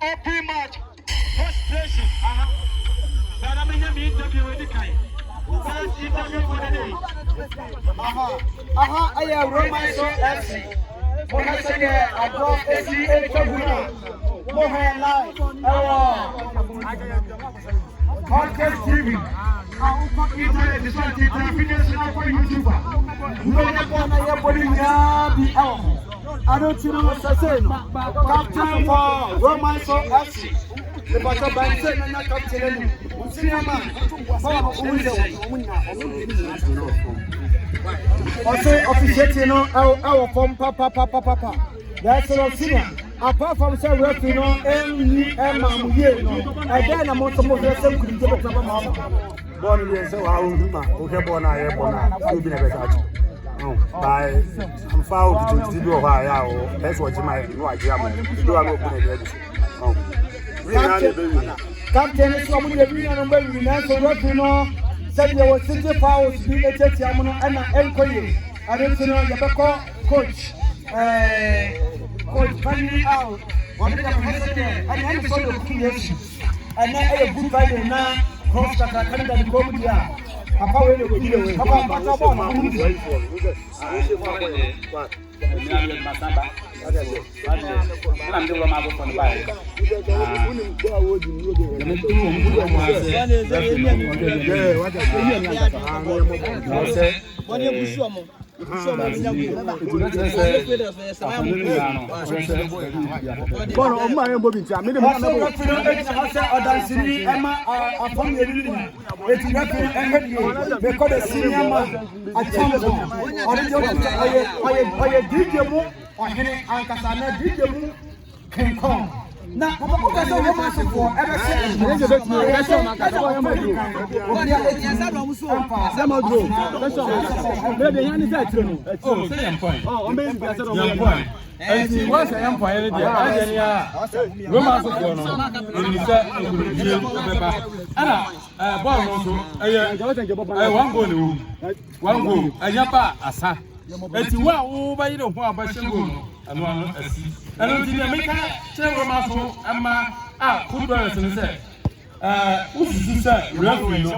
open match. Frustration. But I'm in the interview with the guy. First interview for the day. I am Roman FC. Mohamed Abdul ACA Tabuna. Mohamed Podcast TV. This one is international for YouTuber. I don't know what to say. Captain for Roman FC. The battle by saying not captain. Also, officiating our form papa. That's all senior. Apart from say we have to know any and then I'm also more than some could get a mama. Born here, so I will do my okay, born I have you've been a better. By I'm found to do a while. That's what you might know. I do. I'm open Captain is from the Union and Baby National Refuno. Said there was 60 powers to be a Tetiamono and an Encoy. I don't know the coach. Coach Fanny out. One of the president and I'm for the creation. And now a good Friday now. Cross the Canada and Comedia. Papa will be away. Papa, I'm doing my book on the bike. Now, Papa Casa was for ever since. I don't think I make a tell Maso and my good brothers and say, who's this? Referee,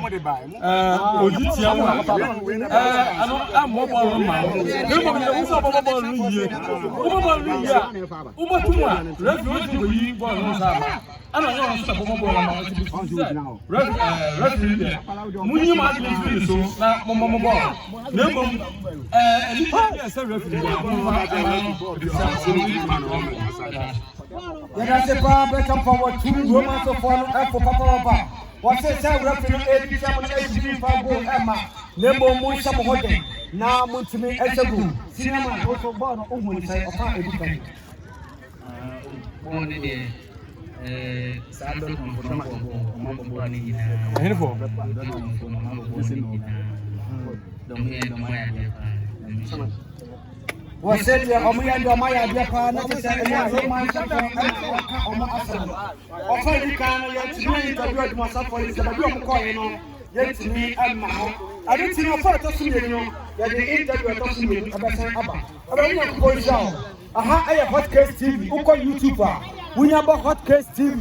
I'm mobile on my own. I don't know what's up mobile on referee. Munny might be so now, Momo. No, yes, referee. Let us say, better forward 2 Romans of one for Papa. What's it say? Referee 87 for Emma. Nemo Musa Mohoden. Now, Muntimi Esabu. Cinema also born on Umunsay of our education. Born in Sandal from was said the Omaya Maya Japan, not to say Roman offer you can interview myself for this, but you're calling yet to me and my I don't see no part of you that the interview talking about Abba. I don't know what down. Aha, I have Hotcast TV, Uko YouTuber. We have Hotcast TV.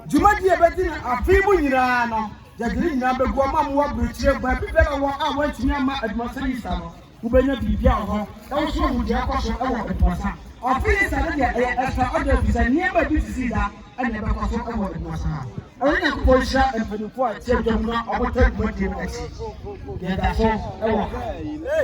Jumadi Abedin, a feeble Irana. The green number Guamam Wabri, but people I went to Yama at Masanisa. Who may not be young, also with the Apostle of the Passa. Or please, I extra others and never did see that and never cross over the Massa. I don't know Porsche and for the poor, tell them not about 30 minutes. Yeah, that's all.